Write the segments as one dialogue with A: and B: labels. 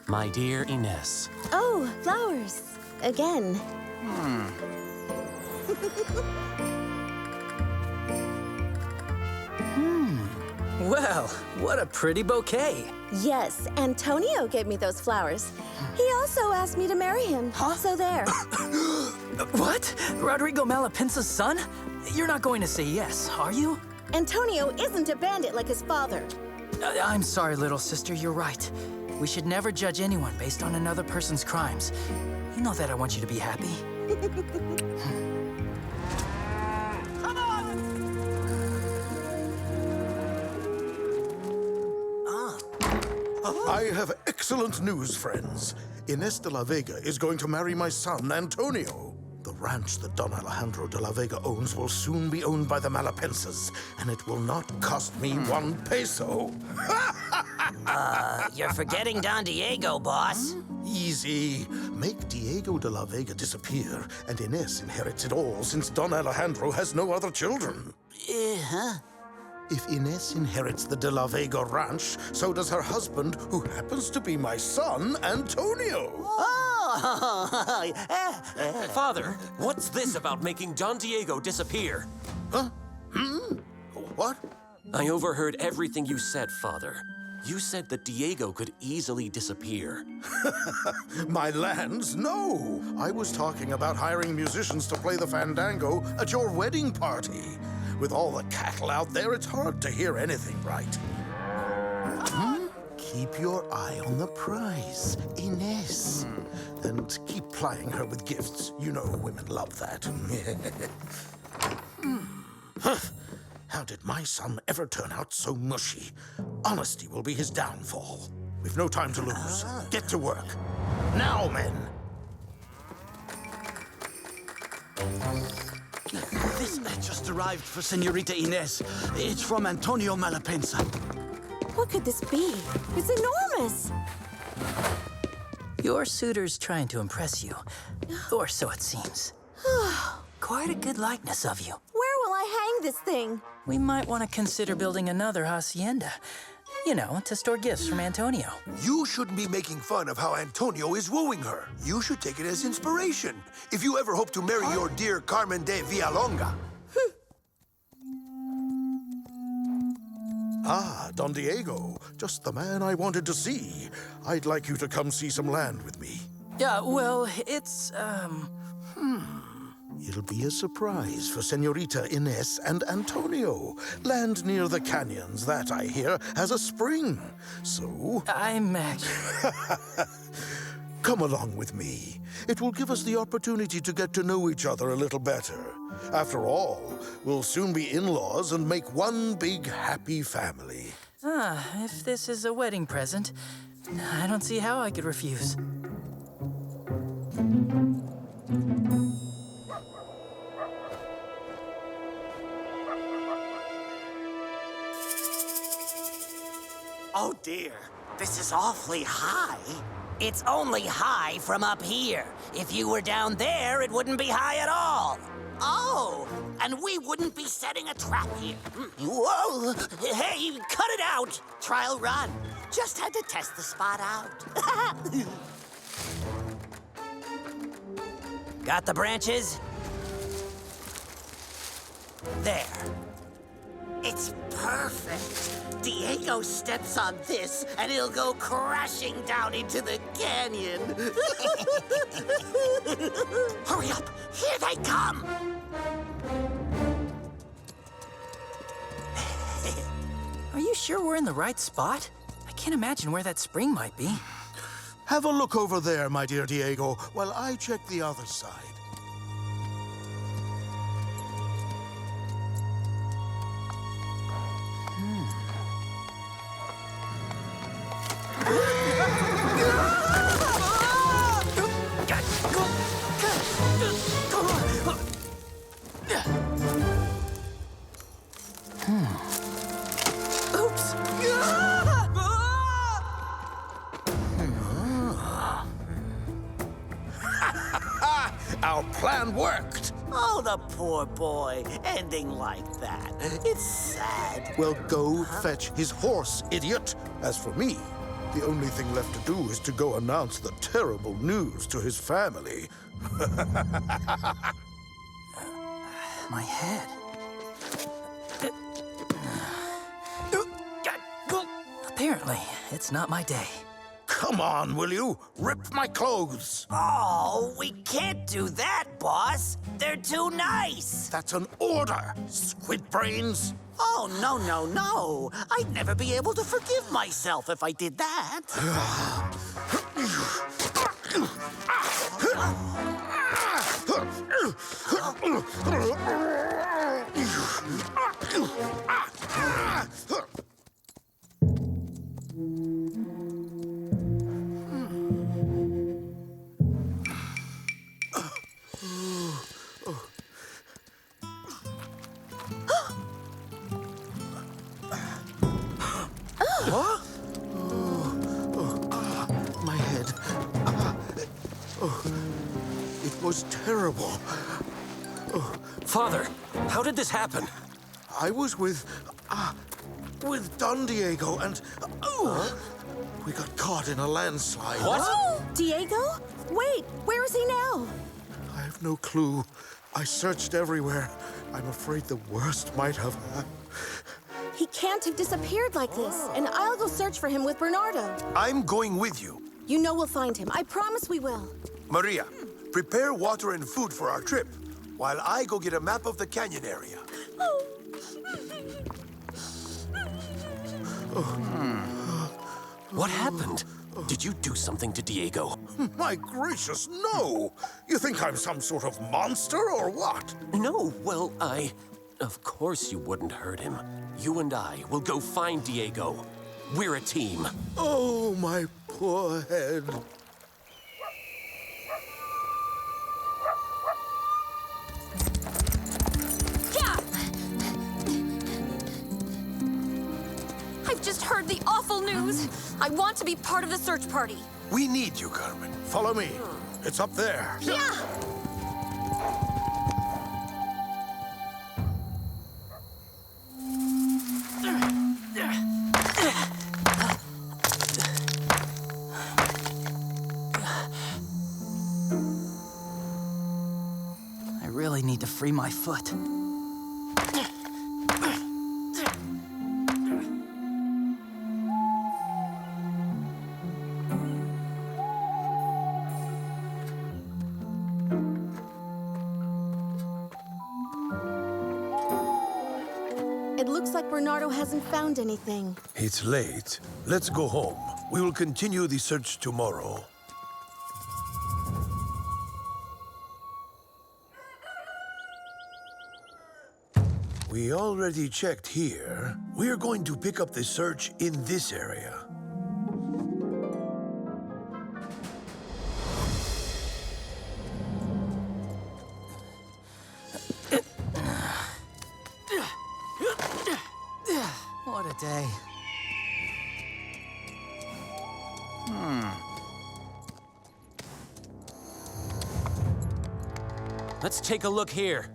A: My dear Ines.
B: Oh, flowers. Again.
C: Well, what a pretty bouquet.
B: Yes, Antonio gave me those flowers. He also asked me to marry him.
C: Huh?
B: So there.
C: What? Rodrigo Malapenza's son? You're not going to say yes, are you?
B: Antonio isn't a bandit like his father.
C: I'm sorry, little sister, you're right. We should never judge anyone based on another person's crimes. You know that I want you to be happy.
D: I have excellent news, friends. Ines de la Vega is going to marry my son, Antonio. The ranch that Don Alejandro de la Vega owns will soon be owned by the Malapensas, and it will not cost me 1 peso.
E: You're forgetting Don Diego, boss.
D: Easy. Make Diego de la Vega disappear, and Ines inherits it all since Don Alejandro has no other children. If Ines inherits the De La Vega ranch, so does her husband, who happens to be my son, Antonio.
E: Oh!
A: Father, what's this about making Don Diego disappear?
D: Huh? What?
A: I overheard everything you said, Father. You said that Diego could easily disappear.
D: My lands? No. I was talking about hiring musicians to play the fandango at your wedding party. With all the cattle out there, it's hard to hear anything right. Keep your eye on the prize, Ines. And keep plying her with gifts. You know women love that. How did my son ever turn out so mushy? Honesty will be his downfall. We've no time to lose. Get to work. Now, men.
F: This just arrived for Senorita Ines. It's from Antonio Malapenza.
B: What could this be? It's enormous.
C: Your suitor's trying to impress you, or so it seems. Quite a good likeness of you.
B: Where will I hang this thing?
C: We might want to consider building another hacienda. You know, to store gifts from Antonio.
G: You shouldn't be making fun of how Antonio is wooing her. You should take it as inspiration, if you ever hope to marry your dear Carmen de Villalonga.
D: Ah, Don Diego. Just the man I wanted to see. I'd like you to come see some land with me.
C: Yeah, well, it's,
D: It'll be a surprise for Senorita Ines and Antonio. Land near the canyons, that, I hear, has a spring. So,
C: I'm actually...
D: come along with me. It will give us the opportunity to get to know each other a little better. After all, we'll soon be in-laws and make one big happy family.
C: If this is a wedding present, I don't see how I could refuse.
E: Oh, dear. This is awfully high. It's only high from up here. If you were down there, it wouldn't be high at all. Oh, and we wouldn't be setting a trap here. Whoa! Hey, cut it out! Trial run. Just had to test the spot out. Got the branches? There. It's perfect. Diego steps on this, and it'll go crashing down into the canyon. Hurry up! Here they come!
C: Are you sure we're in the right spot? I can't imagine where that spring might be.
D: Have a look over there, my dear Diego, while I check the other side.
C: Oops!
D: Our plan worked.
E: Oh, the poor boy, ending like that. It's sad.
D: Well, go fetch his horse, idiot. As for me, The only thing left to do is to go announce the terrible news to his family.
C: My head. Apparently, it's not my day.
D: Come on, will you? Rip my clothes.
E: Oh, we can't do that, boss. They're too nice.
D: That's an order, squid brains.
E: Oh, no, no, no. I'd never be able to forgive myself if I did that.
D: My head. It was terrible.
A: Father, how did this happen?
D: I was with Don Diego and we got caught in a landslide.
A: What?
B: Diego? Wait, where is he now?
D: I have no clue. I searched everywhere. I'm afraid the worst might have happened.
B: He can't have disappeared like this, and I'll go search for him with Bernardo.
G: I'm going with you.
B: You know we'll find him. I promise we will.
G: Maria, prepare water and food for our trip, while I go get a map of the canyon area.
A: What happened? Did you do something to Diego?
D: My gracious, no! You think I'm some sort of monster or what?
A: No, well, Of course you wouldn't hurt him. You and I will go find Diego. We're a team.
D: Oh, my poor head.
H: I've just heard the awful news. I want to be part of the search party.
G: We need you, Carmen.
D: Follow me. It's up there.
H: Yeah!
C: I really need to free my foot.
B: It looks like Bernardo hasn't found anything.
G: It's late. Let's go home. We will continue the search tomorrow. We already checked here. We're going to pick up the search in this area.
C: What a day.
A: Let's take a look here.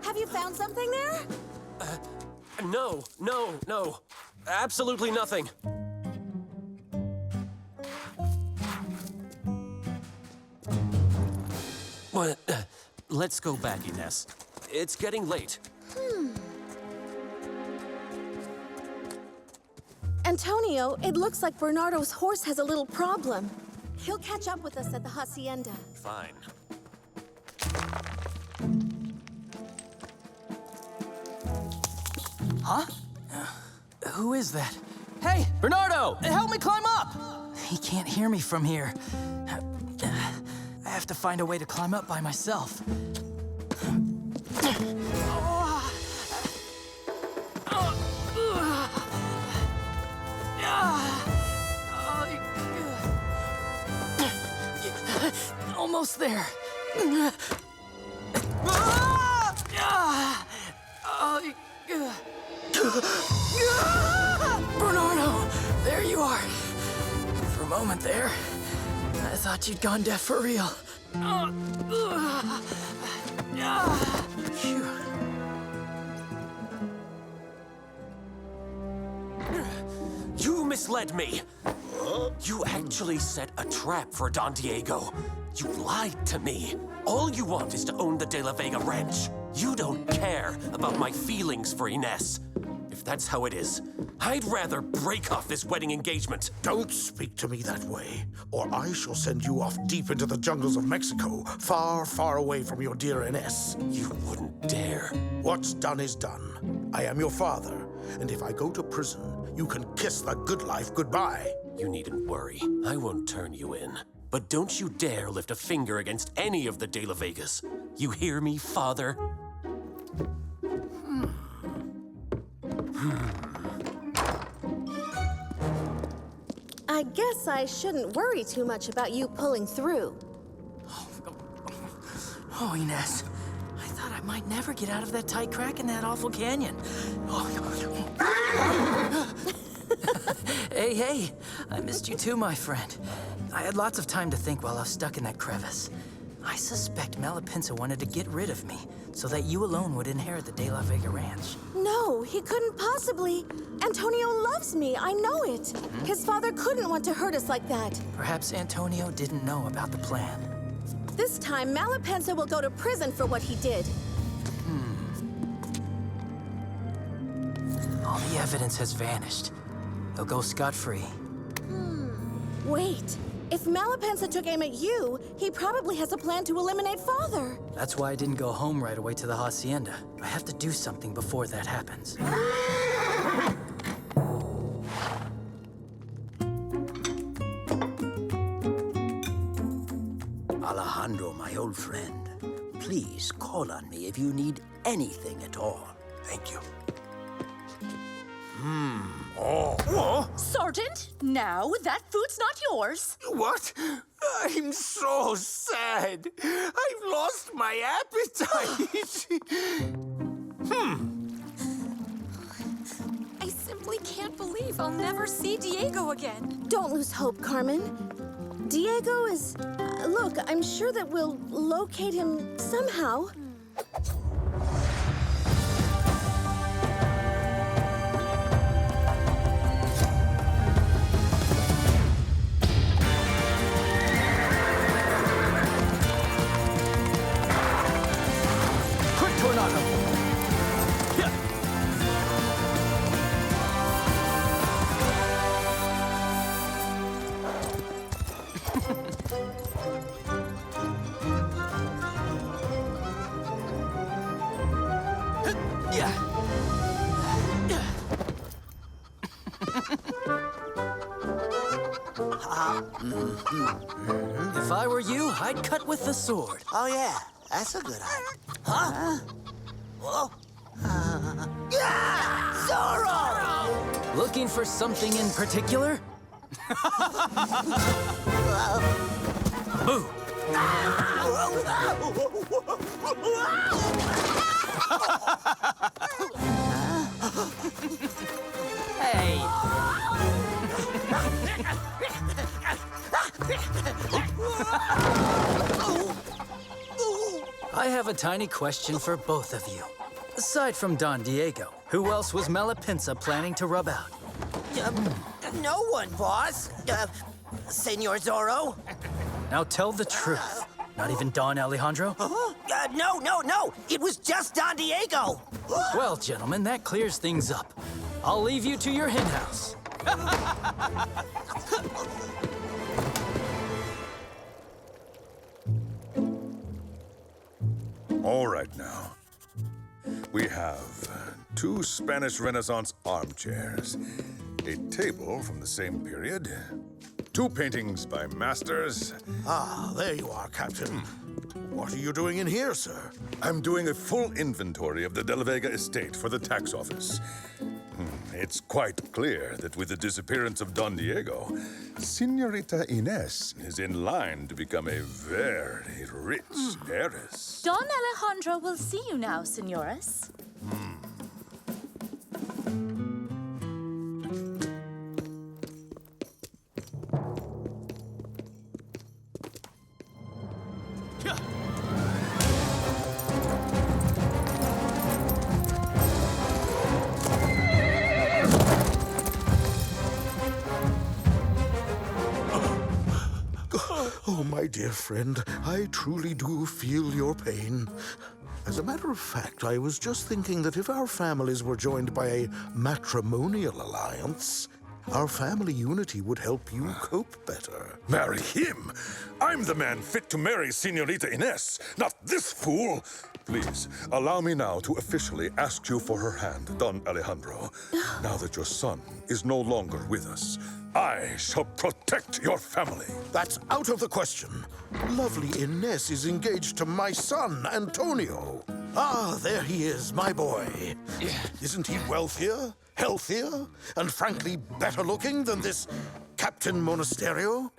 B: Have you found something there?
A: No. Absolutely nothing. Well, let's go back, Ines. It's getting late.
B: Antonio, it looks like Bernardo's horse has a little problem. He'll catch up with us at the hacienda.
A: Fine.
C: Huh? Who is that? Hey, Bernardo! Help me climb up! He can't hear me from here. I have to find a way to climb up by myself. Almost there. Bernardo, there you are. For a moment there, I thought you'd gone deaf for real. Phew.
A: You misled me. You actually set a trap for Don Diego. You lied to me. All you want is to own the De La Vega ranch. You don't care about my feelings for Ines. If that's how it is, I'd rather break off this wedding engagement.
D: Don't speak to me that way, or I shall send you off deep into the jungles of Mexico, far, far away from your dear Ines.
A: You wouldn't dare.
D: What's done is done. I am your father, and if I go to prison, you can kiss the good life goodbye.
A: You needn't worry. I won't turn you in. But don't you dare lift a finger against any of the De La Vegas. You hear me, father?
B: I guess I shouldn't worry too much about you pulling through.
C: Oh, Ines. I thought I might never get out of that tight crack in that awful canyon. Hey, I missed you too, my friend. I had lots of time to think while I was stuck in that crevice. I suspect Malapenza wanted to get rid of me so that you alone would inherit the De La Vega ranch.
B: No, he couldn't possibly. Antonio loves me, I know it. His father couldn't want to hurt us like that.
C: Perhaps Antonio didn't know about the plan.
B: This time, Malapenza will go to prison for what he did.
C: All the evidence has vanished. He'll go scot-free.
B: Wait, if Malapenza took aim at you, he probably has a plan to eliminate Father.
C: That's why I didn't go home right away to the hacienda. I have to do something before that happens.
I: Alejandro, my old friend, please call on me if you need anything at all.
G: Thank you.
H: Sergeant, now that food's not yours.
G: What? I'm so sad. I've lost my appetite.
H: I simply can't believe I'll never see Diego again.
B: Don't lose hope, Carmen. Diego is... look, I'm sure that we'll locate him somehow.
C: If I were you, I'd cut with the sword.
E: Oh, yeah, that's a good idea. Huh? Whoa. Yeah! Zorro!
C: Looking for something in particular? Boo! Hey! I have a tiny question for both of you. Aside from Don Diego, who else was Malapenza planning to rub out?
E: No one, boss. Senor Zorro?
C: Now tell the truth. Not even Don Alejandro?
E: No. It was just Don Diego.
C: Well, gentlemen, that clears things up. I'll leave you to your henhouse.
J: All right now. We have 2 Spanish Renaissance armchairs, a table from the same period, 2 paintings by masters.
D: Ah, there you are, Captain. What are you doing in here, sir?
J: I'm doing a full inventory of the De La Vega estate for the tax office. It's quite clear that with the disappearance of Don Diego, Señorita Ines is in line to become a very rich heiress.
K: Don Alejandro will see you now, señoras.
D: my dear friend, I truly do feel your pain. As a matter of fact, I was just thinking that if our families were joined by a matrimonial alliance, our family unity would help you cope better.
J: Marry him? I'm the man fit to marry Señorita Inés, not this fool. Please, allow me now to officially ask you for her hand, Don Alejandro. Now that your son is no longer with us, I shall protect your family.
D: That's out of the question. Lovely Inés is engaged to my son, Antonio. Ah, there he is, my boy. Isn't he wealthier, healthier, and frankly better looking than this Captain Monasterio?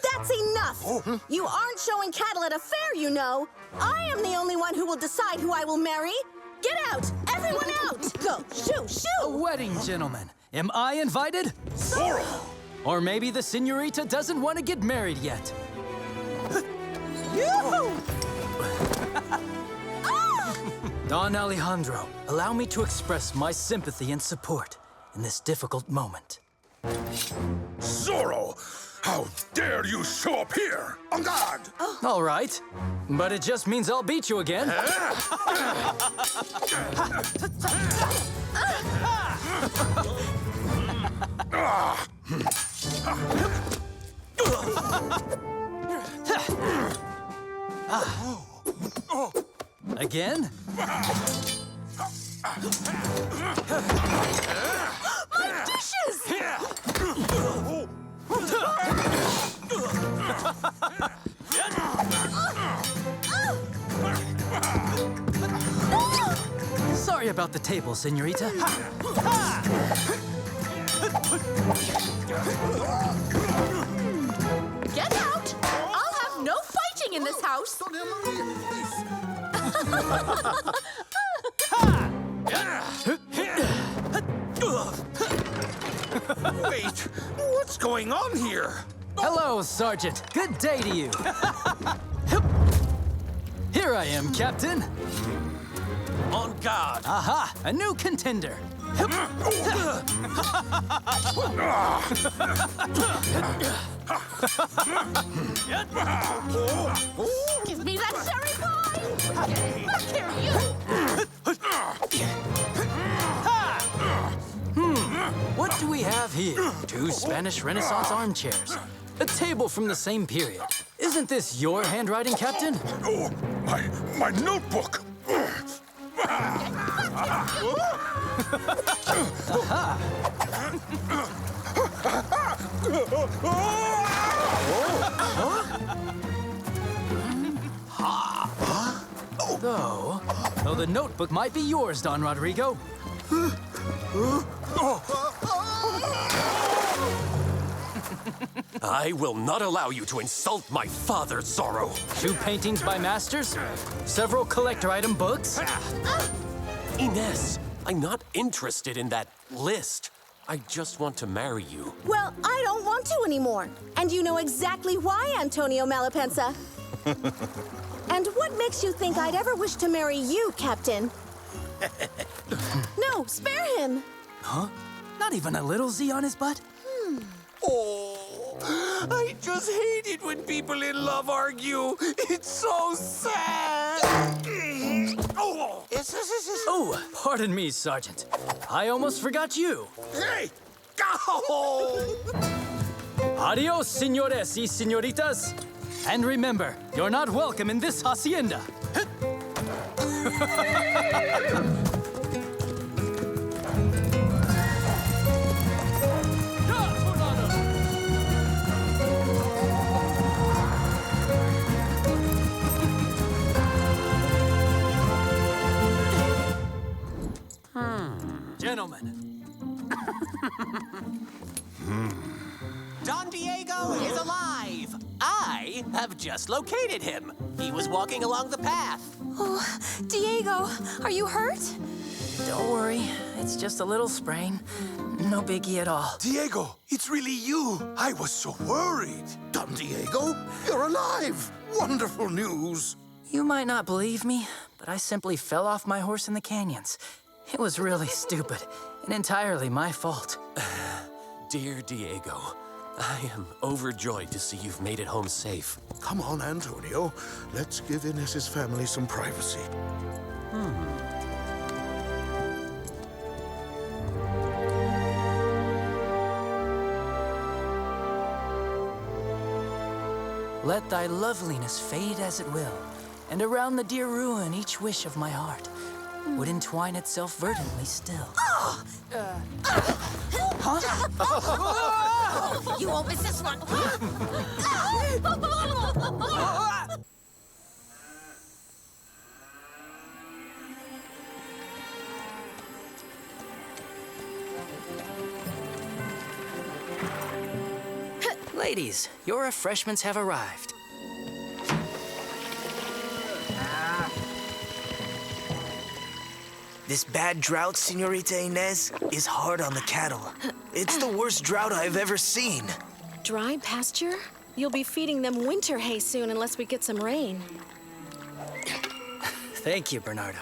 B: That's enough! You aren't showing cattle at a fair, you know. I am the only one who will decide who I will marry. Get out! Everyone out! Go! Shoo! Shoo!
C: A wedding, gentlemen. Am I invited?
J: Zorro!
C: Or maybe the señorita doesn't want to get married yet.
B: Yoo-hoo!
C: Don Alejandro, allow me to express my sympathy and support in this difficult moment.
J: Zorro! How dare you show up here?
D: En garde!
C: All right, but it just means I'll beat you again. Again?
H: My dishes!
C: Sorry about the table, señorita.
K: Get out! I'll have no fighting in this house!
G: Wait, what's going on here?
C: Hello, Sergeant. Good day to you. Here I am, Captain.
A: On guard!
C: Aha, a new contender.
K: Give me that cherry pie! Back here, you!
C: What do we have here? 2 Spanish Renaissance armchairs. A table from the same period. Isn't this your handwriting, Captain?
J: Oh, my notebook!
C: Though the notebook might be yours, Don Rodrigo.
A: I will not allow you to insult my father, Zorro.
C: 2 paintings by masters, several collector item books.
A: Inés, I'm not interested in that list. I just want to marry you.
B: Well, I don't want to anymore. And you know exactly why, Antonio Malapenza. And what makes you think I'd ever wish to marry you, Captain? No, spare him.
C: Huh? Not even a little Z on his butt?
A: Oh, I just hate it when people in love argue. It's so sad. Oh,
C: Oh, pardon me, Sergeant. I almost forgot you.
G: Hey, go!
C: Adios, señores y señoritas. And remember, you're not welcome in this hacienda. Gentlemen.
E: Don Diego is alive! I have just located him. He was walking along the path.
H: Oh, Diego, are you hurt?
C: Don't worry, it's just a little sprain. No biggie at all.
G: Diego, it's really you. I was so worried.
D: Don Diego, you're alive! Wonderful news!
C: You might not believe me, but I simply fell off my horse in the canyons. It was really stupid and entirely my fault.
A: dear Diego, I am overjoyed to see you've made it home safe.
D: Come on, Antonio. Let's give Inez's family some privacy.
C: Let thy loveliness fade as it will, and around the dear ruin each wish of my heart would entwine itself verdantly still.
K: You won't miss this one.
C: Ladies, your refreshments have arrived.
L: This bad drought, Senorita Inez, is hard on the cattle. It's the worst drought I've ever seen.
B: Dry pasture? You'll be feeding them winter hay soon unless we get some rain.
C: Thank you, Bernardo.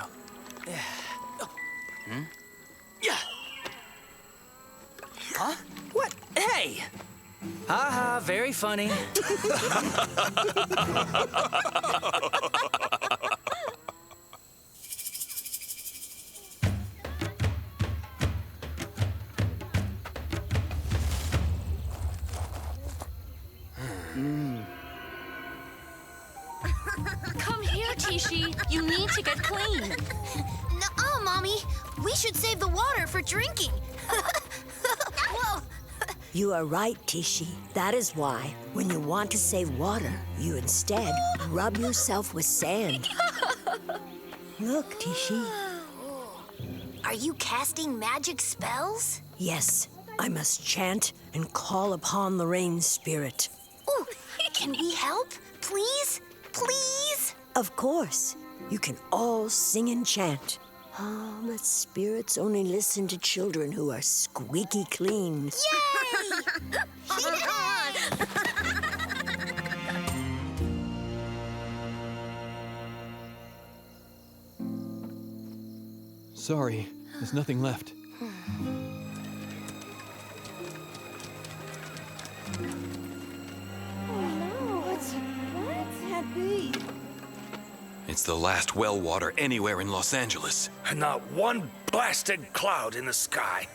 C: Huh? What? Hey! Haha, very funny.
H: Come here, Tishi. You need to get clean.
K: Nuh-uh, Mommy. We should save the water for drinking. Whoa.
M: You are right, Tishi. That is why, when you want to save water, you instead rub yourself with sand. Look, Tishi.
K: Are you casting magic spells?
M: Yes, I must chant and call upon the rain spirit.
K: Ooh, can we help? Please? Please?
M: Of course. You can all sing and chant. Oh, but spirits only listen to children who are squeaky clean.
K: Yay!
N: Sorry, there's nothing left.
O: It's the last well water anywhere in Los Angeles.
P: And not one blasted cloud in the sky.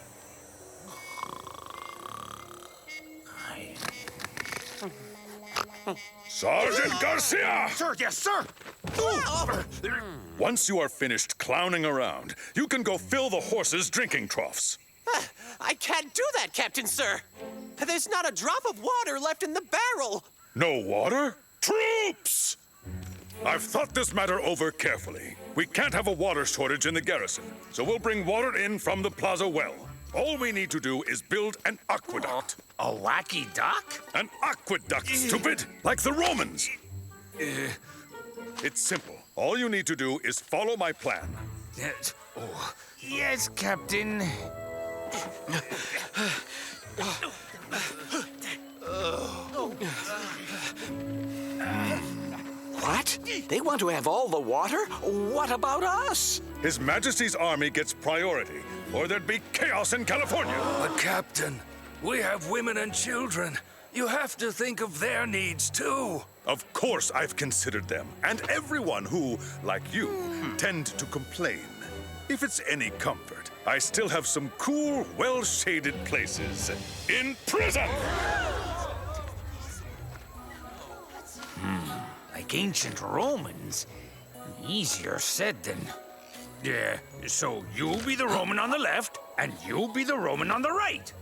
J: Sergeant Garcia!
G: Sir, yes, sir!
J: Once you are finished clowning around, you can go fill the horses' drinking troughs.
A: I can't do that, Captain Sir. There's not a drop of water left in the barrel.
J: No water? Troops! I've thought this matter over carefully. We can't have a water shortage in the garrison, so we'll bring water in from the plaza well. All we need to do is build an aqueduct.
P: A wacky duck?
J: An aqueduct, stupid! Like the Romans! It's simple. All you need to do is follow my plan.
P: Yes, Captain.
F: What? They want to have all the water? What about us?
J: His Majesty's army gets priority, or there'd be chaos in California.
P: But, Captain, we have women and children. You have to think of their needs, too.
J: Of course I've considered them, and everyone who, like you, tend to complain. If it's any comfort, I still have some cool, well-shaded places in prison!
P: Like ancient Romans? Easier said than... Yeah, so you'll be the Roman on the left, and you'll be the Roman on the right.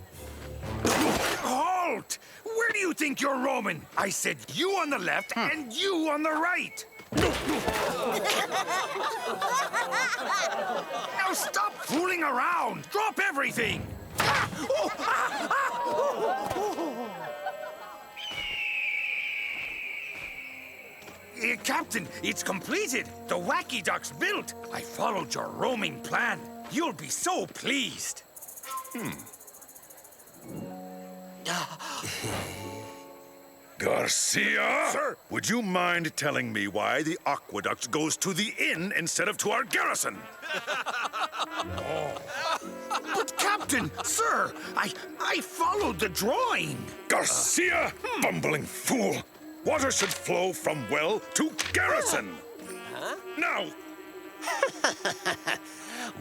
P: Halt! Where do you think you're Roman? I said you on the left and you on the right. Now stop fooling around! Drop everything! Captain, it's completed. The wacky duck's built. I followed your roaming plan. You'll be so pleased.
J: Garcia?
G: Sir?
J: Would you mind telling me why the aqueduct goes to the inn instead of to our garrison?
P: But, Captain... Captain, sir, I followed the drawing.
J: Garcia, bumbling fool! Water should flow from well to garrison.
A: Huh?
J: Now!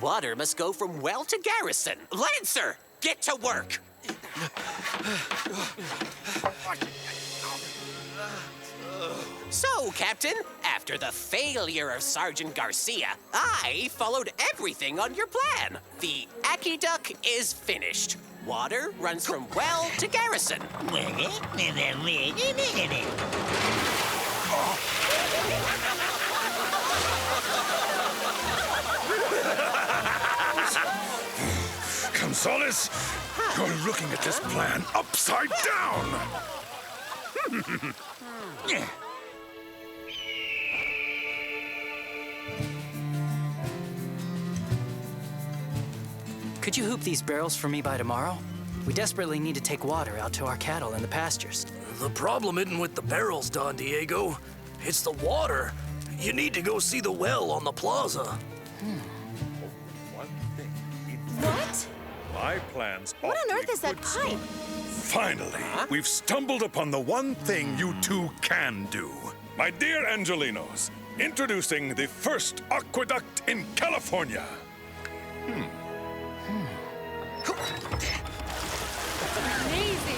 A: Water must go from well to garrison. Lancer, get to work. So, Captain, after the failure of Sergeant Garcia, I followed everything on your plan. The aqueduct is finished. Water runs from well to garrison.
J: Gonzalez, you're looking at this plan upside down!
C: Could you hoop these barrels for me by tomorrow? We desperately need to take water out to our cattle in the pastures.
L: The problem isn't with the barrels, Don Diego. It's the water. You need to go see the well on the plaza.
B: What?
J: My plans.
B: What on earth is that pipe?
J: Finally, we've stumbled upon the one thing you two can do. My dear Angelinos, introducing the first aqueduct in California.
H: Amazing.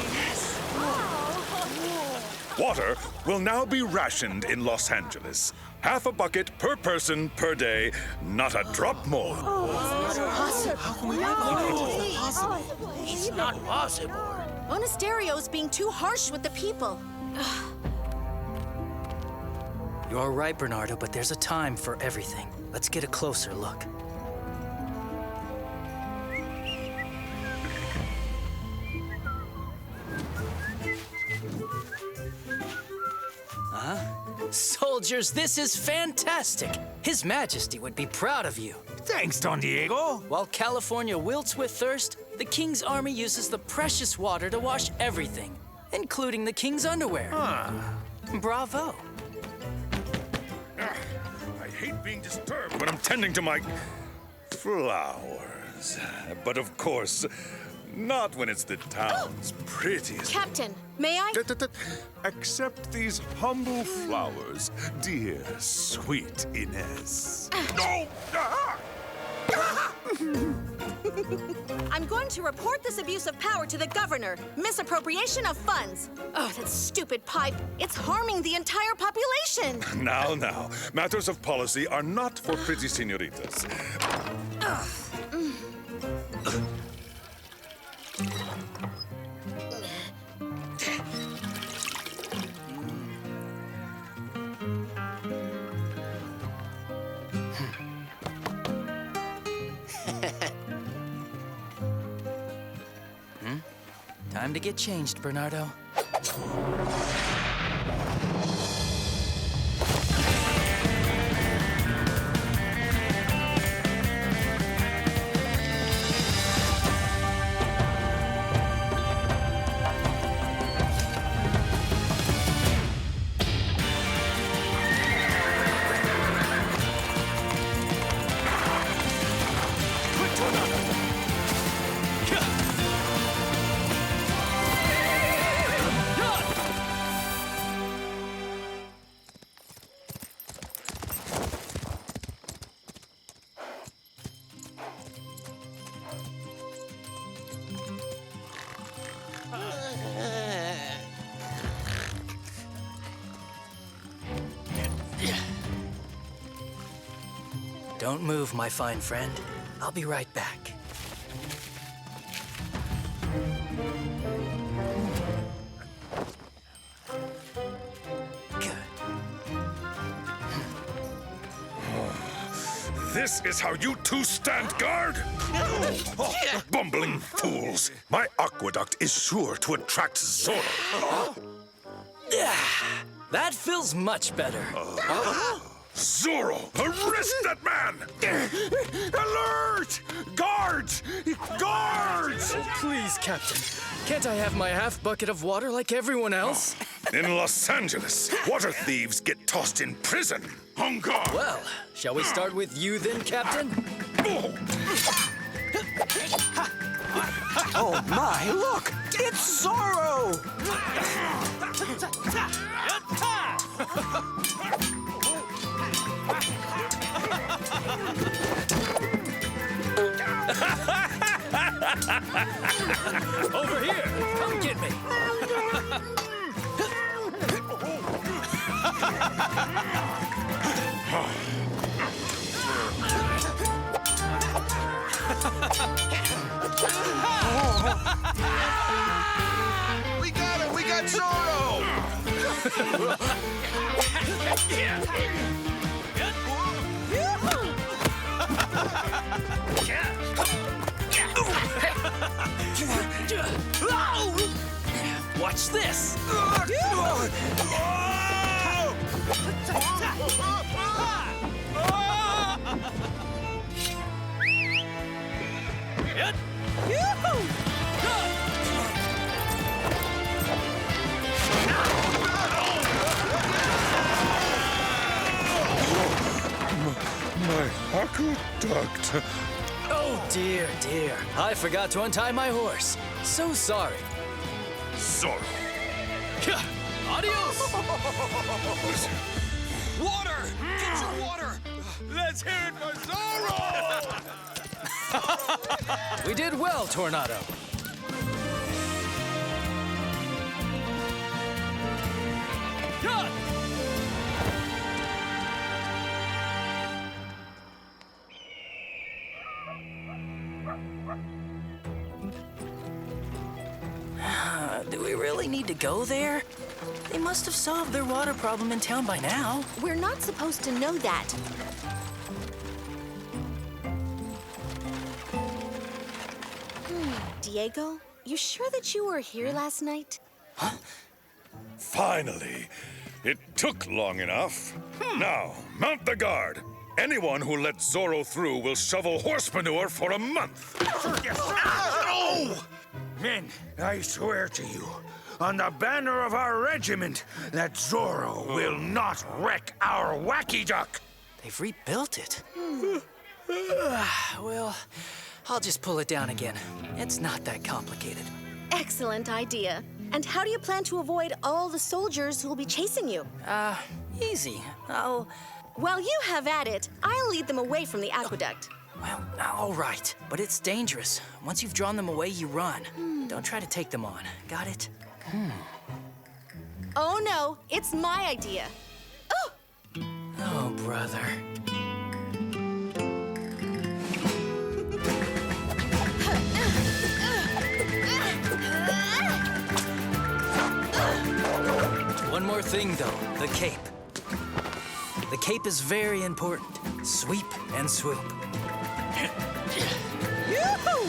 J: Water will now be rationed in Los Angeles. Half a bucket per person per day, not a drop more.
L: It's not possible.
B: Monasterio's being too harsh with the people.
C: You're right, Bernardo, but there's a time for everything. Let's get a closer look. Soldiers, this is fantastic! His Majesty would be proud of you.
P: Thanks, Don Diego.
C: While California wilts with thirst, the King's army uses the precious water to wash everything, including the King's underwear. Bravo.
J: I hate being disturbed when I'm tending to my flowers. But of course, not when it's the town's prettiest.
B: Captain, may I?
J: Accept these humble flowers, dear, sweet Inez. No!
B: I'm going to report this abuse of power to the governor. Misappropriation of funds. Oh, that stupid pipe. It's harming the entire population.
J: Now. Matters of policy are not for pretty senoritas.
C: Time to get changed, Bernardo. Don't move, my fine friend. I'll be right back. Good.
J: This is how you two stand guard? Bumbling fools! My aqueduct is sure to attract Zorro.
C: That feels much better.
J: Zorro, arrest that man!
P: Alert! Guards! Guards!
C: Oh, please, Captain. Can't I have my half bucket of water like everyone else?
J: In Los Angeles, water thieves get tossed in prison. On guard!
C: Well, shall we start with you then, Captain?
F: Oh my, look! It's Zorro!
C: Over here! Come get me!
G: We got him! We got Zorro!
C: Watch this!
J: My aqueduct.
C: Oh dear, dear. I forgot to untie my horse. So sorry.
J: Zorro.
C: Adios!
P: Water! Get your water! Let's hear it for Zorro!
C: We did well, Tornado. Do we really need to go there? They must have solved their water problem in town by now.
B: We're not supposed to know that. Diego, you sure that you were here last night?
J: Finally. It took long enough. Now, mount the guard. Anyone who lets Zorro through will shovel horse manure for a month.
P: Oh! Men, I swear to you, on the banner of our regiment, that Zorro will not wreck our wacky duck.
C: They've rebuilt it. Well, I'll just pull it down again. It's not that complicated.
B: Excellent idea. And how do you plan to avoid all the soldiers who will be chasing you?
C: Easy.
B: Well, you have at it. I'll lead them away from the aqueduct.
C: Well, all right. But it's dangerous. Once you've drawn them away, you run. Don't try to take them on. Got it?
B: Oh, no. It's my idea. Oh!
C: Oh, brother. One more thing, though. The cape. The cape is very important. Sweep and swoop.
B: Yoo-hoo!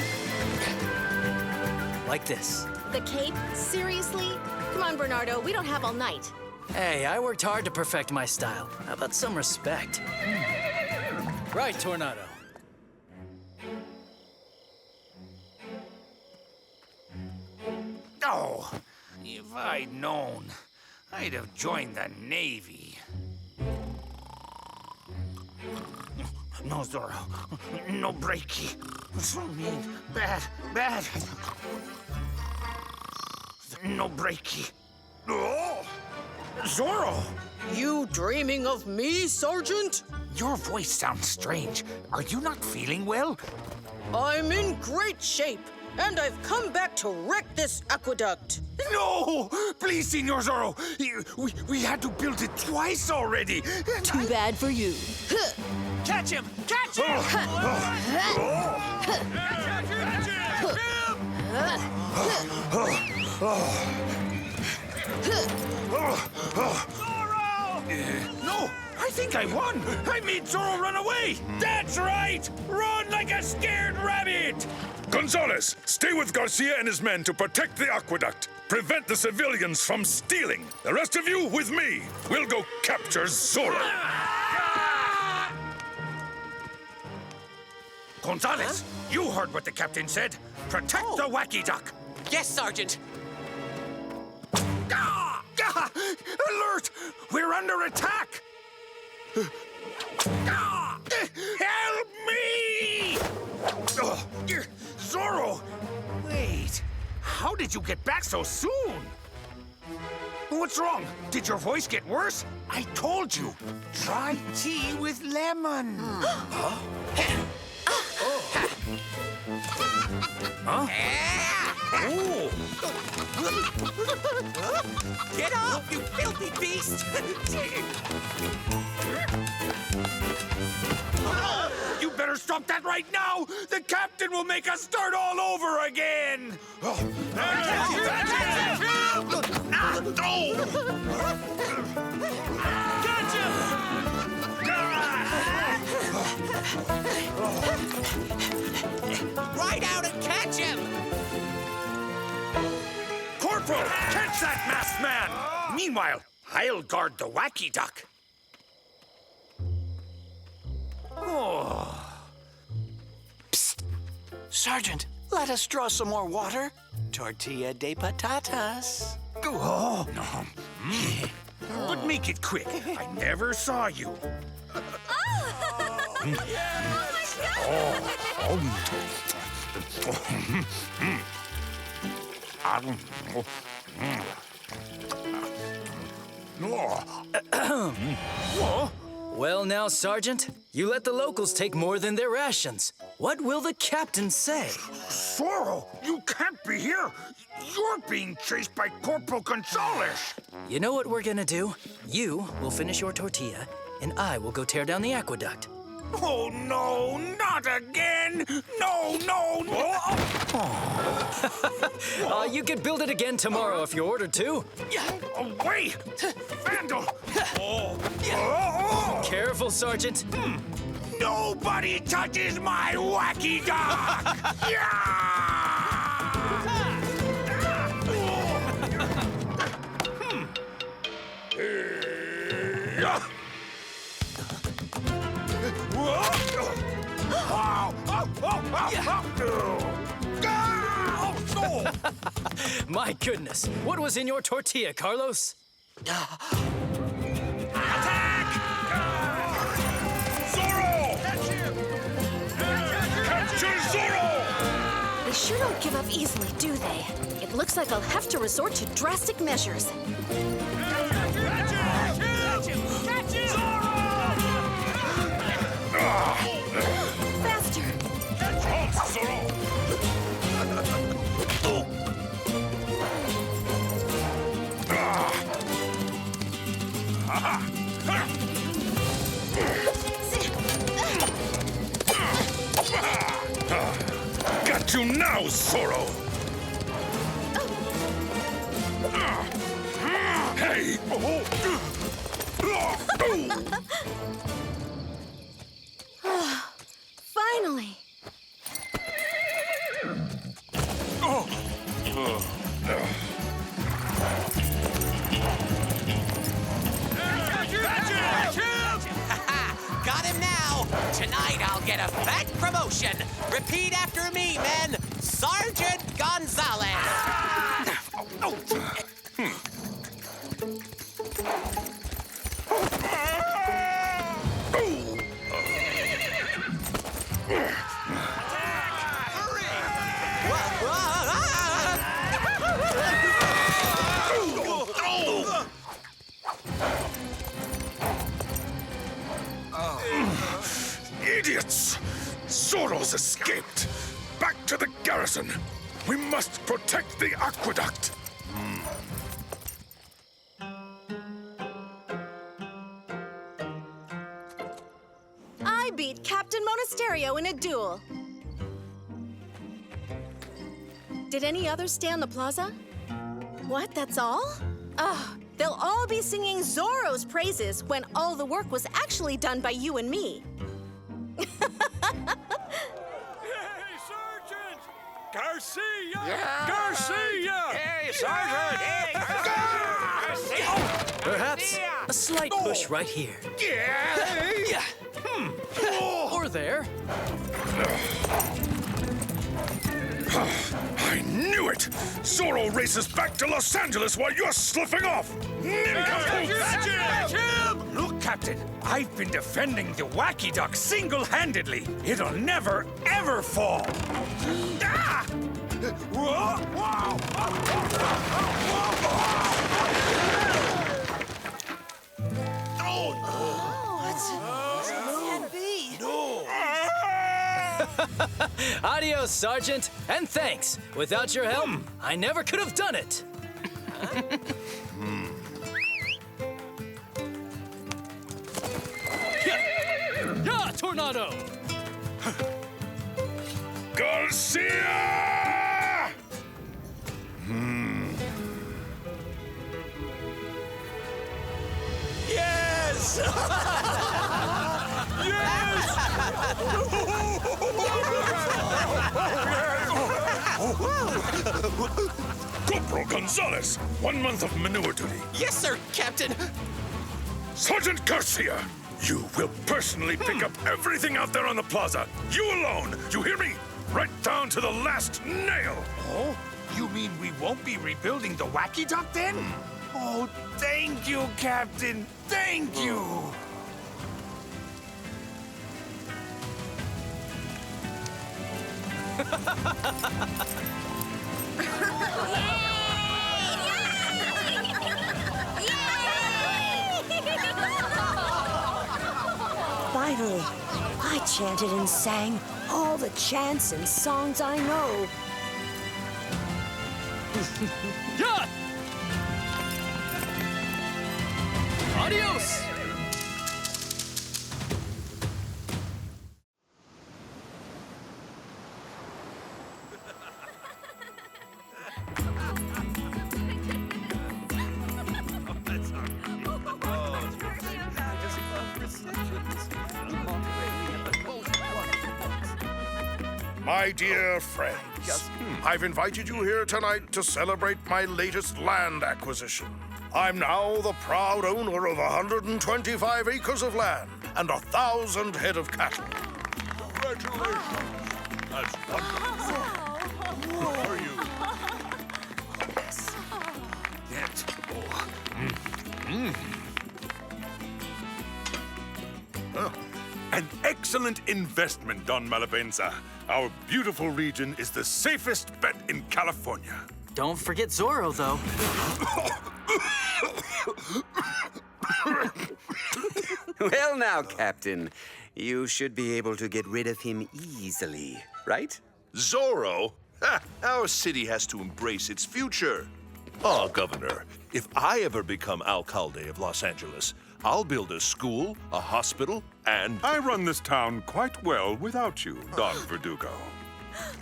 C: Like this.
B: The cape? Seriously? Come on, Bernardo. We don't have all night.
C: Hey, I worked hard to perfect my style. How about some respect? Right, Tornado.
P: Oh, if I'd known, I'd have joined the Navy. No, Zorro. No breaky. So mean. Bad. Bad. No breaky. Oh! Zorro!
N: You dreaming of me, Sergeant?
P: Your voice sounds strange. Are you not feeling well?
N: I'm in great shape, and I've come back to wreck this aqueduct.
P: No! Please, Senor Zorro! We had to build it twice already!
N: Too bad for you.
C: Catch him! Catch him!
P: No! I think I won! I made Zorro run away! That's right! Run like a scared rabbit!
J: Gonzalez, stay with Garcia and his men to protect the aqueduct. Prevent the civilians from stealing. The rest of you with me. We'll go capture Zorro.
P: Gonzalez, you heard what the captain said. Protect the wacky duck.
A: Yes, Sergeant.
P: Alert! We're under attack! Help me! Zorro, did you get back so soon? What's wrong? Did your voice get worse? I told you. Try tea with lemon. Huh? Oh.
E: Get off, you filthy beast!
P: You better stop that right now! The captain will make us start all over again!
E: Ride out and catch him!
P: Corporal, catch that masked man! Meanwhile, I'll guard the wacky duck.
I: Psst! Sergeant, let us draw some more water. Tortilla de patatas.
P: Oh, no. But make it quick. I never saw you.
C: Well now, Sergeant, you let the locals take more than their rations. What will the captain say?
P: Zorro, you can't be here. You're being chased by Corporal Gonzalez.
C: You know what we're gonna do? You will finish your tortilla, and I will go tear down the aqueduct.
P: Oh, no, not again. No, no, no.
C: You could build it again tomorrow if you're ordered to.
P: Wait! Vandal!
C: Careful, Sergeant.
P: Nobody touches my wacky dog!
C: My goodness, what was in your tortilla, Carlos?
H: They sure don't give up easily, do they? It looks like I'll have to resort to drastic measures. Faster!
P: Got you now, Zorro! Hey!
H: Finally!
E: Got him now! Tonight I'll get a fat promotion! Repeat after me, men! Sergeant Gonzalez!
P: Idiots! Zorro's escaped! Back to the garrison! We must protect the aqueduct!
B: I beat Captain Monasterio in a duel. Did any others stay on the plaza? What, that's all? Oh, they'll all be singing Zorro's praises when all the work was actually done by you and me.
L: Hey, Sergeant! Garcia!
P: Yeah.
L: Garcia!
P: Hey, Sergeant! Hey, Garcia!
C: Perhaps a slight push right here.
P: Yeah!
C: Or there.
P: I knew it! Zorro races back to Los Angeles while you're sloughing off! Look, Captain, I've been defending the wacky duck single-handedly. It'll never, ever fall. Ah!
C: Adios, Sergeant, and thanks. Without your help, I never could have done it. Yeah, tornado!
J: Garcia!
I: Yes!
J: Corporal Gonzalez, 1 month of manure duty.
I: Yes, sir, Captain.
J: Sergeant Garcia, you will personally pick up everything out there on the plaza. You alone. You hear me? Right down to the last nail.
P: Oh? You mean we won't be rebuilding the aqueduct then? Oh, thank you, Captain. Thank you.
M: Finally, I chanted and sang all the chants and songs I know.
C: Yeah! Adios!
D: My dear friends, I've invited you here tonight to celebrate my latest land acquisition. I'm now the proud owner of 125 acres of land and 1,000 head of cattle.
J: Congratulations. That's wonderful. Who are you? An excellent investment, Don Malapenza. Our beautiful region is the safest bet in California.
C: Don't forget Zorro, though.
Q: Well now, Captain, you should be able to get rid of him easily, right?
R: Zorro? Ha, our city has to embrace its future. Oh, Governor, if I ever become alcalde of Los Angeles, I'll build a school, a hospital, and...
J: I run this town quite well without you, Don Verdugo.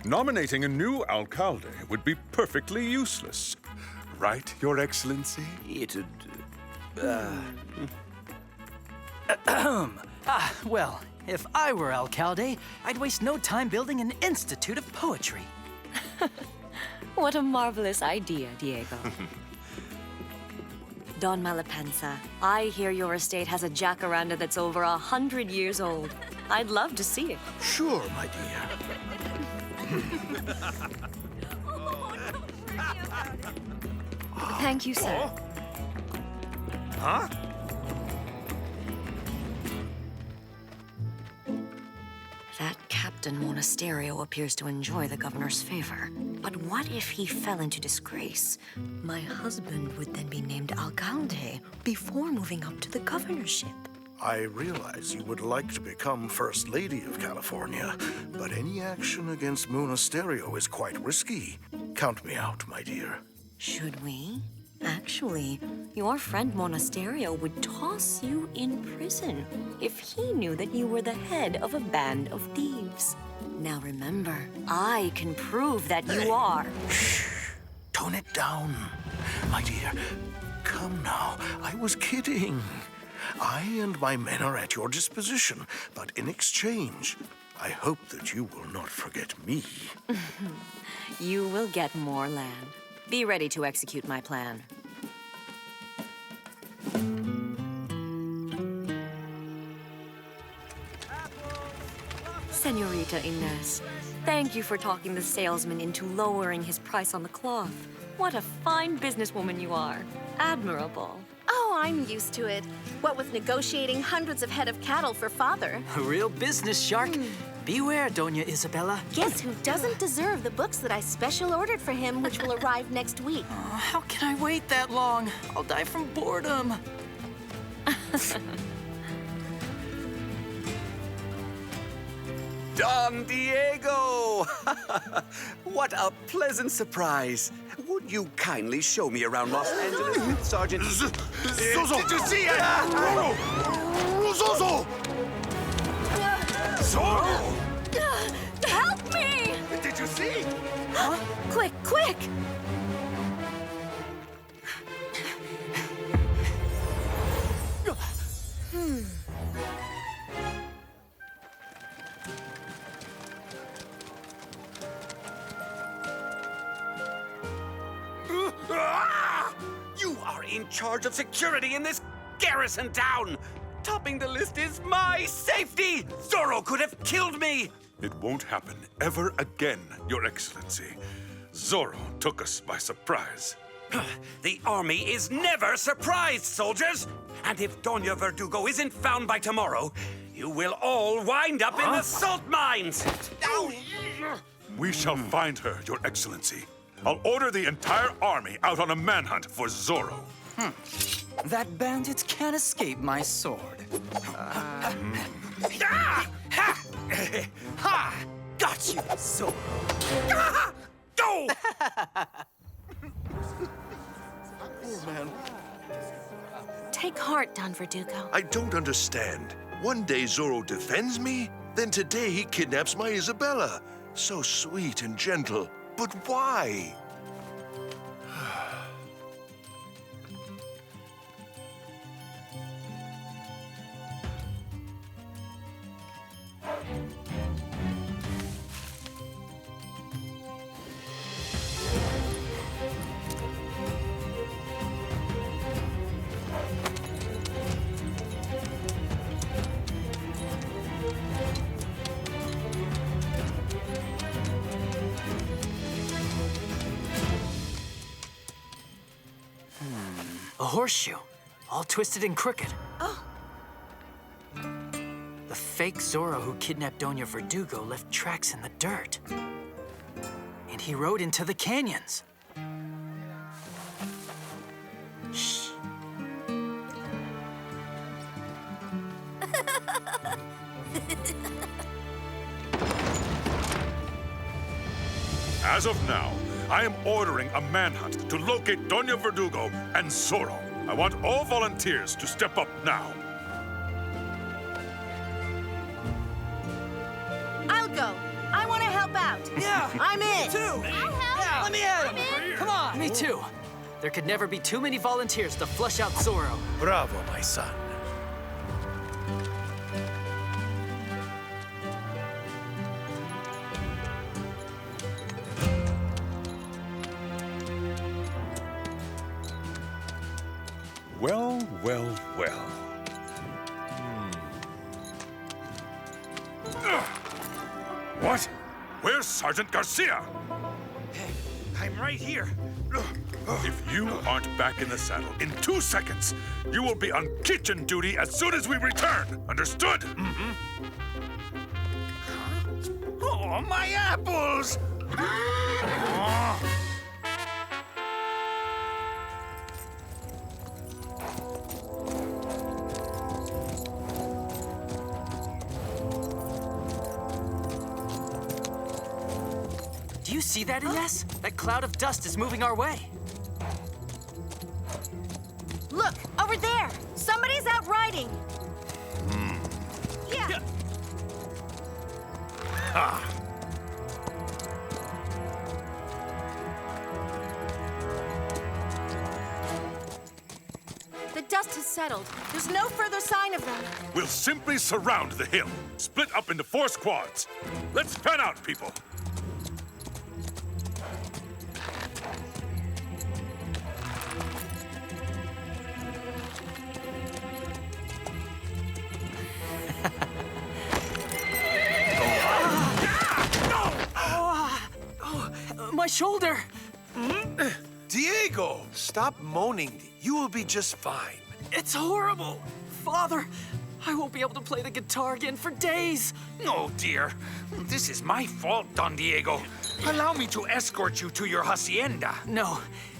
J: Nominating a new alcalde would be perfectly useless. Right, Your Excellency?
Q: It'd...
C: Well, if I were alcalde, I'd waste no time building an institute of poetry.
S: What a marvelous idea, Diego. Don Malapenza, I hear your estate has a jacaranda that's over 100 years old. I'd love to see it.
D: Sure, my dear.
S: Thank you, sir.
P: Huh?
S: That Captain Monasterio appears to enjoy the governor's favor. But what if he fell into disgrace? My husband would then be named alcalde before moving up to the governorship.
D: I realize you would like to become First Lady of California, but any action against Monasterio is quite risky. Count me out, my dear.
S: Should we? Actually, your friend Monasterio would toss you in prison if he knew that you were the head of a band of thieves. Now remember, I can prove that you are.
D: Shh! Tone it down. My dear, come now. I was kidding. I and my men are at your disposition, but in exchange, I hope that you will not forget me.
S: You will get more land. Be ready to execute my plan. Senorita Inez, thank you for talking the salesman into lowering his price on the cloth. What a fine businesswoman you are. Admirable.
B: Oh,
H: I'm used to it. What with negotiating hundreds of head of cattle for father.
C: A real business shark. Beware, Doña Isabella.
H: Guess who doesn't deserve the books that I special ordered for him, which will arrive next week?
C: How can I wait that long? I'll die from boredom.
Q: Don Diego! What a pleasant surprise. Would you kindly show me around Los Angeles with Sergeant...
G: Zozo! Did you see it? Zozo! Zorro!
H: Help me!
G: Did you see?
H: Huh? Quick, quick!
Q: You are in charge of security in this garrison town! Topping the list is my safety! Zorro could have killed me!
J: It won't happen ever again, Your Excellency. Zorro took us by surprise.
Q: The army is never surprised, soldiers! And if Doña Verdugo isn't found by tomorrow, you will all wind up in the salt mines!
J: We shall find her, Your Excellency. I'll order the entire army out on a manhunt for Zorro.
C: That bandits can't escape my sword.
Q: Ha! Got you, Zorro! Go!
G: Poor man.
H: Take heart, Don Verdugo.
R: I don't understand. One day Zorro defends me, then today he kidnaps my Isabella. So sweet and gentle. But why?
C: A horseshoe, all twisted and crooked.
B: Oh.
C: The fake Zorro who kidnapped Doña Verdugo left tracks in the dirt. And he rode into the canyons. Shh.
J: As of now, I am ordering a manhunt to locate Doña Verdugo and Zorro. I want all volunteers to step up now.
B: I'll go. I want to help out.
C: Yeah,
B: I'm in.
C: Me too.
B: I'll help.
C: Yeah, let me at him. Come on. Me too. There could never be too many volunteers to flush out Zorro.
G: Bravo, my son.
J: Well, well, well. What? Where's Sergeant Garcia?
P: Hey, I'm right here.
J: If you aren't back in the saddle in 2 seconds, you will be on kitchen duty as soon as we return. Understood?
P: Mm-hmm. Oh, my apples!
C: Do you see that, Ines? That cloud of dust is moving our way.
B: Look, over there. Somebody's out riding. Yeah.
P: Ah.
H: The dust has settled.
B: There's no further sign of them.
J: We'll simply surround the hill, split up into 4 squads. Let's fan out, people.
C: My shoulder!
G: Diego, stop moaning. You will be just fine.
C: It's horrible. Father, I won't be able to play the guitar again for days.
P: Oh, dear. This is my fault, Don Diego. Allow me to escort you to your hacienda.
C: No,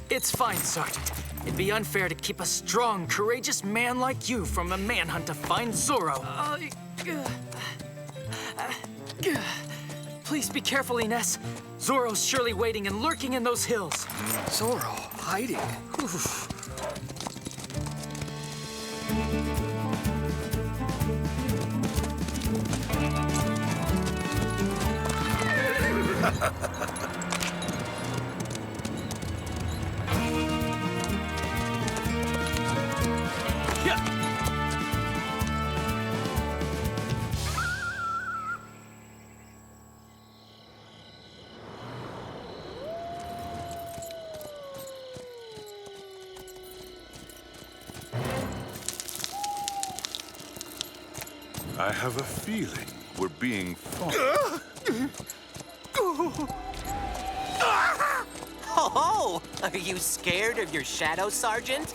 C: it's fine, Sergeant. It'd be unfair to keep a strong, courageous man like you from a manhunt to find Zorro. Please be careful, Inez. Zorro's surely waiting and lurking in those hills.
L: Zorro hiding.
J: I have a feeling we're being followed.
E: Oh, are you scared of your shadow, Sergeant?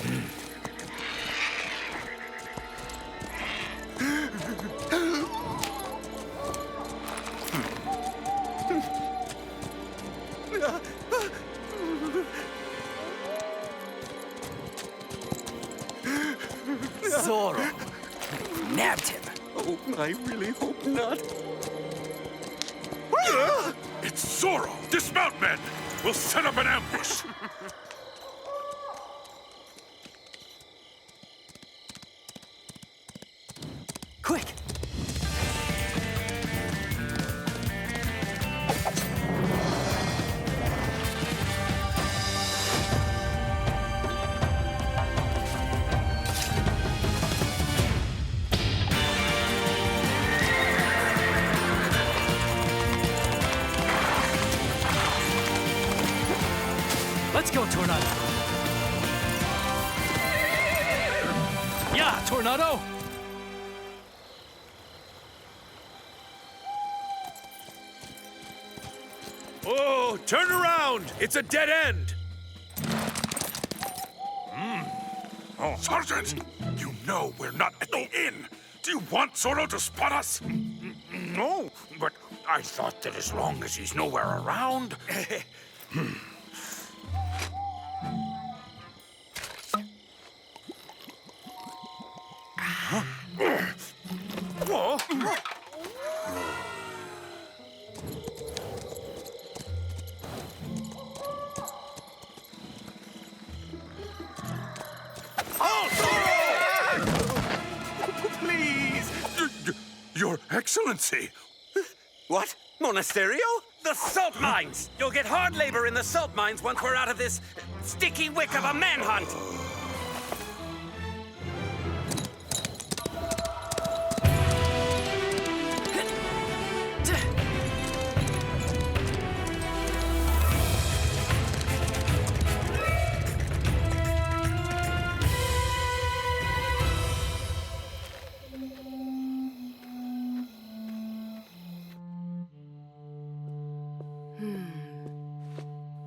C: Zorro. Nabbed him.
Q: Oh, I really hope not.
J: It's Zorro! Dismount, men! We'll set up an ambush!
C: Quick! Let's go, Tornado. Yeah, Tornado!
J: Oh, turn around! It's a dead end! Oh. Sergeant! You know we're not at the inn! Do you want Zorro to spot us?
P: No, but I thought that as long as he's nowhere around...
J: Whoa!
P: Please!
J: Your Excellency!
Q: What? Monasterio? The salt mines! You'll get hard labor in the salt mines once we're out of this sticky wick of a manhunt!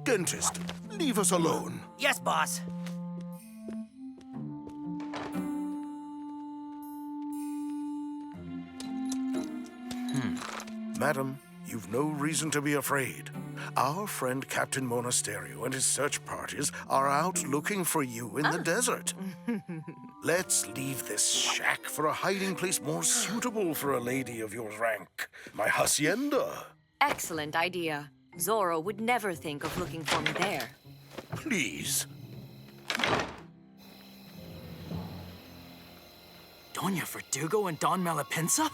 D: Dentist, leave us alone.
E: Yes, boss.
D: Madam, you've no reason to be afraid. Our friend Captain Monasterio and his search parties are out looking for you in the desert. Let's leave this shack for a hiding place more suitable for a lady of your rank. My hacienda.
S: Excellent idea. Zorro would never think of looking for me there.
D: Please.
C: Doña Verdugo and Don Malapenza?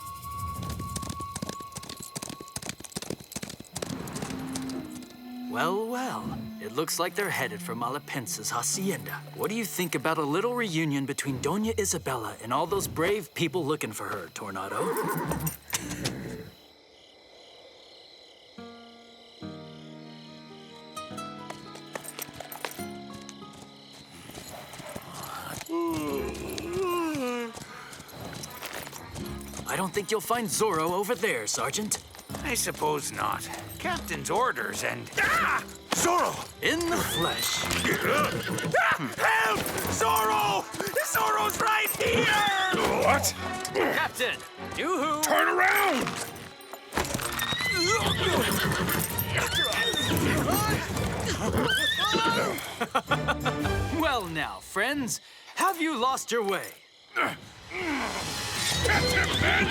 C: Well, well. It looks like they're headed for Malapenza's hacienda. What do you think about a little reunion between Doña Isabella and all those brave people looking for her, Tornado? I don't think you'll find Zorro over there, Sergeant.
P: I suppose not. Captain's orders and... Ah!
C: Zorro! In the flesh.
P: Help! Zorro!
Q: Zorro's right here!
J: What?
C: Captain! Yoo-hoo!
J: Turn around!
C: Well now, friends, have you lost your way?
J: Catch him, men!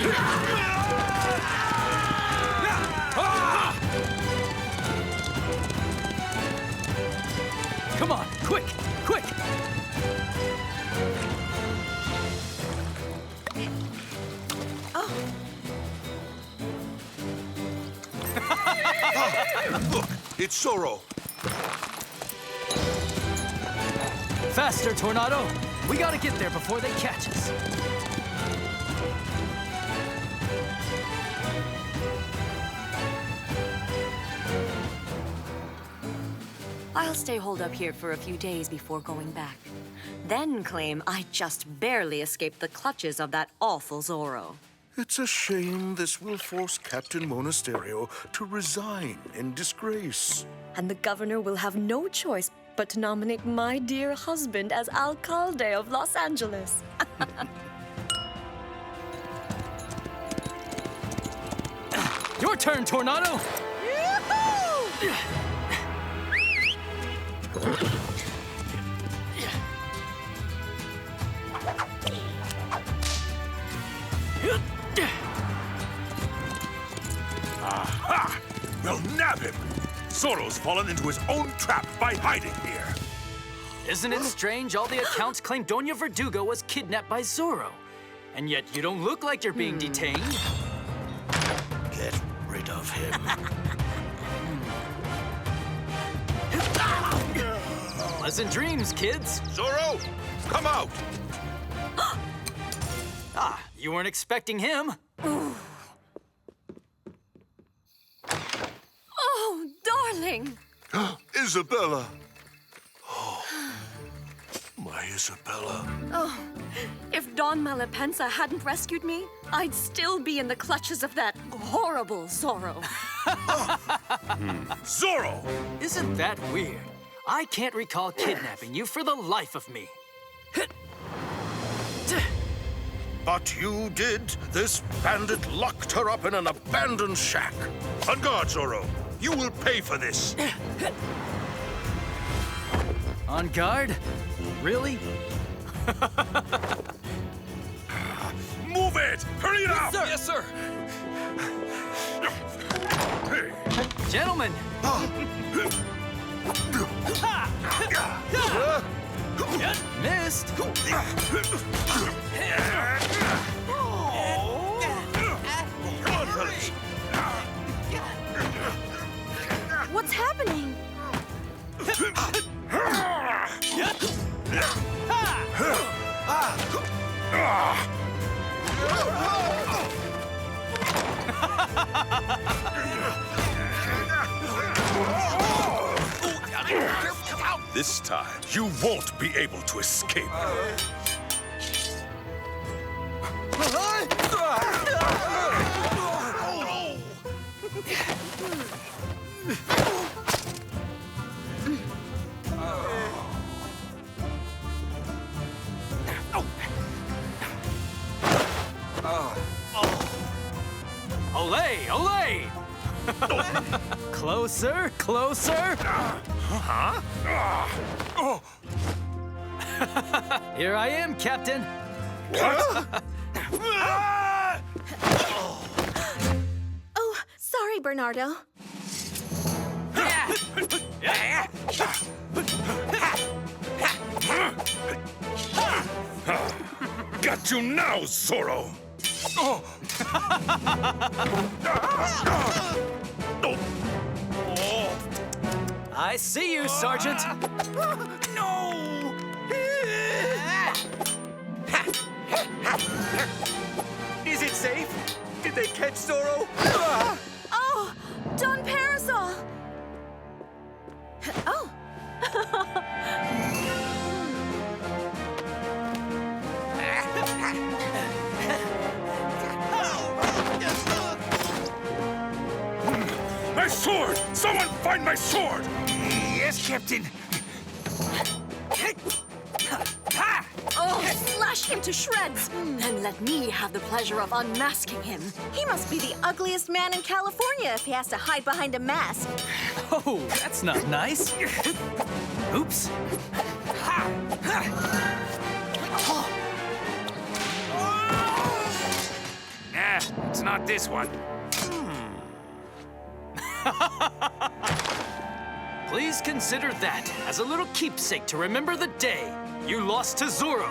C: Come on, quick, quick!
R: Look, it's Zorro.
C: Faster, Tornado! We gotta get there before they catch us.
S: I'll stay holed up here for a few days before going back. Then claim I just barely escaped the clutches of that awful Zorro.
D: It's a shame this will force Captain Monasterio to resign in disgrace.
S: And the governor will have no choice but to nominate my dear husband as alcalde of Los Angeles.
C: Your turn, Tornado!
R: Aha! We'll nab him! Zorro's fallen into his own trap by hiding here.
C: Isn't it strange all the accounts claim Doña Verdugo was kidnapped by Zorro? And yet you don't look like you're being detained.
D: Get rid of him.
C: Pleasant dreams, kids.
R: Zorro, come out!
C: Ah, you weren't expecting him.
S: Oh, darling!
R: Isabella! Oh, my Isabella.
S: Oh, if Don Malapenza hadn't rescued me, I'd still be in the clutches of that horrible Zorro.
R: Zorro!
C: Isn't that weird? I can't recall kidnapping you for the life of me.
D: But you did. This bandit locked her up in an abandoned shack.
R: On guard, Zorro. You will pay for this.
C: On guard? Really?
R: Move it! Hurry it up!
C: Yes, sir! Gentlemen! Missed!
B: What's happening?
R: This time, you won't be able to escape.
C: Olay! Olay! Closer! Closer!
R: Huh?
C: Here I am, Captain.
R: What?
B: Oh, sorry, Bernardo.
R: Got you now, Zorro!
C: I see you, Sergeant.
Q: No! Is it safe? Did they catch Zorro?
B: Oh, Don Parasol. Oh.
R: My sword! Someone find my sword!
Q: Yes, Captain.
S: Oh,
H: smash him to shreds. Then let me have the pleasure of unmasking him.
B: He must be the ugliest man in California if he has to hide behind a mask.
C: Oh, that's not nice. Oops.
P: Nah, it's not this one.
C: Please consider that as a little keepsake to remember the day you lost to Zorro.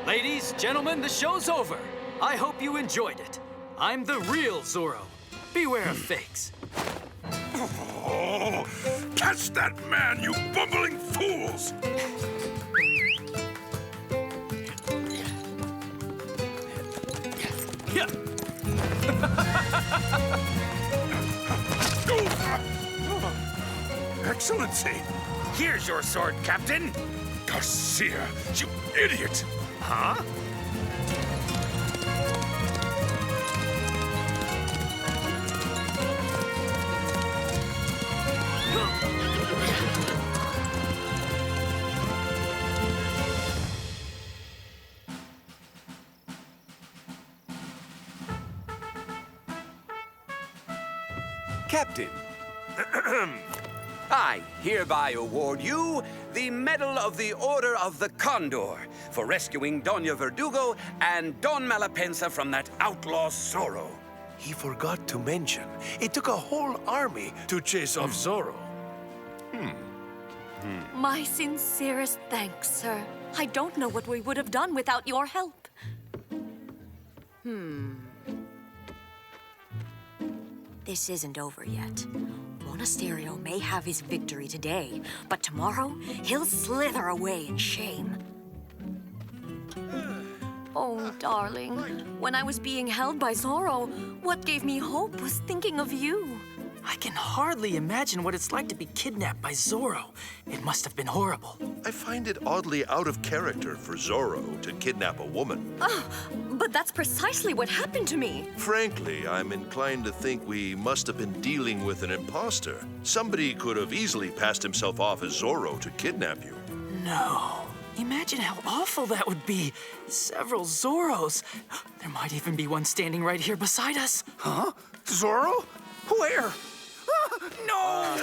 C: Ladies, gentlemen, the show's over. I hope you enjoyed it. I'm the real Zorro. Beware of fakes.
P: Oh, catch that man, you bumbling fools!
C: Yeah.
P: Excellency, here's your sword, Captain. Garcia, you idiot! Huh?
Q: Captain, I hereby award you the Medal of the Order of the Condor for rescuing Doña Verdugo and Don Malapenza from that outlaw Zorro.
G: He forgot to mention, it took a whole army to chase off Zorro.
H: My sincerest thanks, sir. I don't know what we would have done without your help. This isn't over yet. Monasterio may have his victory today, but tomorrow he'll slither away in shame. Oh, darling, when I was being held by Zorro, what gave me hope was thinking of you.
C: I can hardly imagine what it's like to be kidnapped by Zorro. It must have been horrible.
R: I find it oddly out of character for Zorro to kidnap a woman.
H: But that's precisely what happened to me.
R: Frankly, I'm inclined to think we must have been dealing with an imposter. Somebody could have easily passed himself off as Zorro to kidnap you.
C: No. Imagine how awful that would be. Several Zorros. There might even be one standing right here beside us.
P: Huh? Zorro? Where? No!